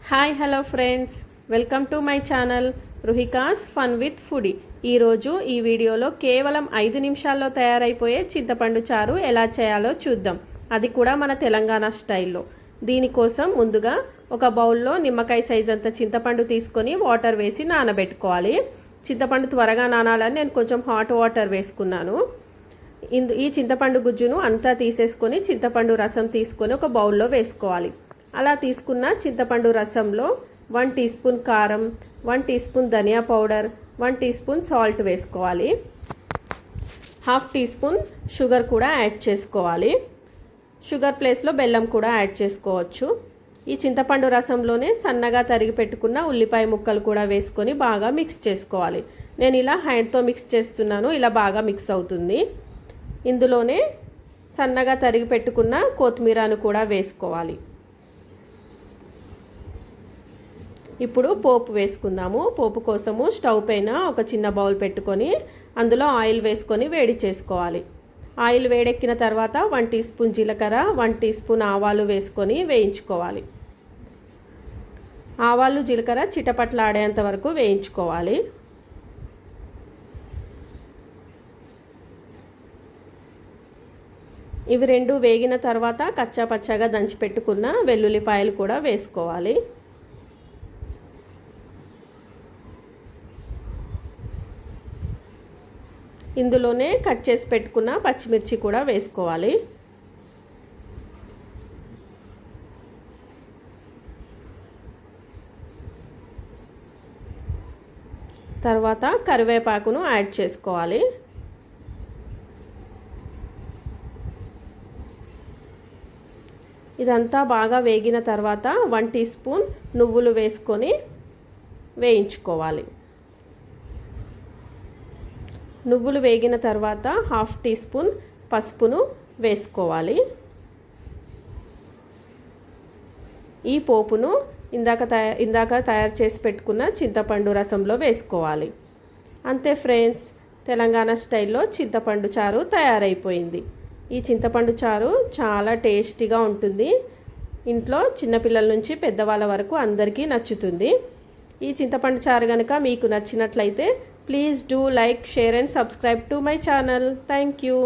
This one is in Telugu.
Hi hello friends, welcome to my channel Ruhika's fun with foodie. ఈరోజు ఈ వీడియోలో కేవలం 5 నిమిషాల్లో తయారైపోయే చింతపండు చారు ఎలా చేయాలో చూద్దాం, అది కూడా మన తెలంగాణ స్టైల్లో. దీనికోసం ముందుగా ఒక బౌల్లో నిమ్మకాయ సైజ్ అంత చింతపండు తీసుకొని వాటర్ వేసి నానబెట్టుకోవాలి. చింతపండు త్వరగా నానాలని నేను కొంచెం హాట్ వాటర్ వేసుకున్నాను. ఈ చింతపండు గుజ్జును అంతా తీసేసుకొని చింతపండు రసం తీసుకొని ఒక బౌల్లో వేసుకోవాలి. అలా తీసుకున్న చింతపండు రసంలో 1 టీ స్పూన్ కారం, 1 టీ స్పూన్ ధనియా పౌడర్, 1 టీ స్పూన్ సాల్ట్ వేసుకోవాలి. 1/2 టీ స్పూన్ షుగర్ కూడా యాడ్ చేసుకోవాలి. షుగర్ ప్లేస్లో బెల్లం కూడా యాడ్ చేసుకోవచ్చు. ఈ చింతపండు రసంలోనే సన్నగా తరిగి పెట్టుకున్న ఉల్లిపాయ ముక్కలు కూడా వేసుకొని బాగా మిక్స్ చేసుకోవాలి. నేను ఇలా హ్యాండ్తో మిక్స్ చేస్తున్నాను, ఇలా బాగా మిక్స్ అవుతుంది. ఇందులోనే సన్నగా తరిగి పెట్టుకున్న కొత్తిమీరను కూడా వేసుకోవాలి. ఇప్పుడు పోపు వేసుకుందాము. పోపు కోసము స్టవ్ పైన ఒక చిన్న బౌల్ పెట్టుకొని అందులో ఆయిల్ వేసుకొని వేడి చేసుకోవాలి. ఆయిల్ వేడెక్కిన తర్వాత 1 టీ స్పూన్ జీలకర్ర, 1 టీ స్పూన్ ఆవాలు వేసుకొని వేయించుకోవాలి. ఆవాలు జీలకర్ర చిటపట్లాడేంత వరకు వేయించుకోవాలి. ఇవి రెండు వేగిన తర్వాత కచ్చా పచ్చాగా దంచి పెట్టుకున్న వెల్లుల్లిపాయలు కూడా వేసుకోవాలి. ఇందులోనే కట్ చేసి పెట్టుకున్న పచ్చిమిర్చి కూడా వేసుకోవాలి. తర్వాత కరివేపాకును యాడ్ చేసుకోవాలి. ఇదంతా బాగా వేగిన తర్వాత 1 టీ స్పూన్ నువ్వులు వేసుకొని వేయించుకోవాలి. నువ్వులు వేగిన తర్వాత 1/2 టీ స్పూన్ పసుపును వేసుకోవాలి. ఈ పోపును ఇందాక తయారు చేసి పెట్టుకున్న చింతపండు రసంలో వేసుకోవాలి. అంతే ఫ్రెండ్స్, తెలంగాణ స్టైల్లో చింతపండు చారు తయారైపోయింది. ఈ చింతపండు చారు చాలా టేస్టీగా ఉంటుంది. ఇంట్లో చిన్నపిల్లల నుంచి పెద్దవాళ్ళ వరకు అందరికీ నచ్చుతుంది. ఈ చింతపండు చారు కనుక మీకు నచ్చినట్లయితే please do like, share and subscribe to my channel. Thank you.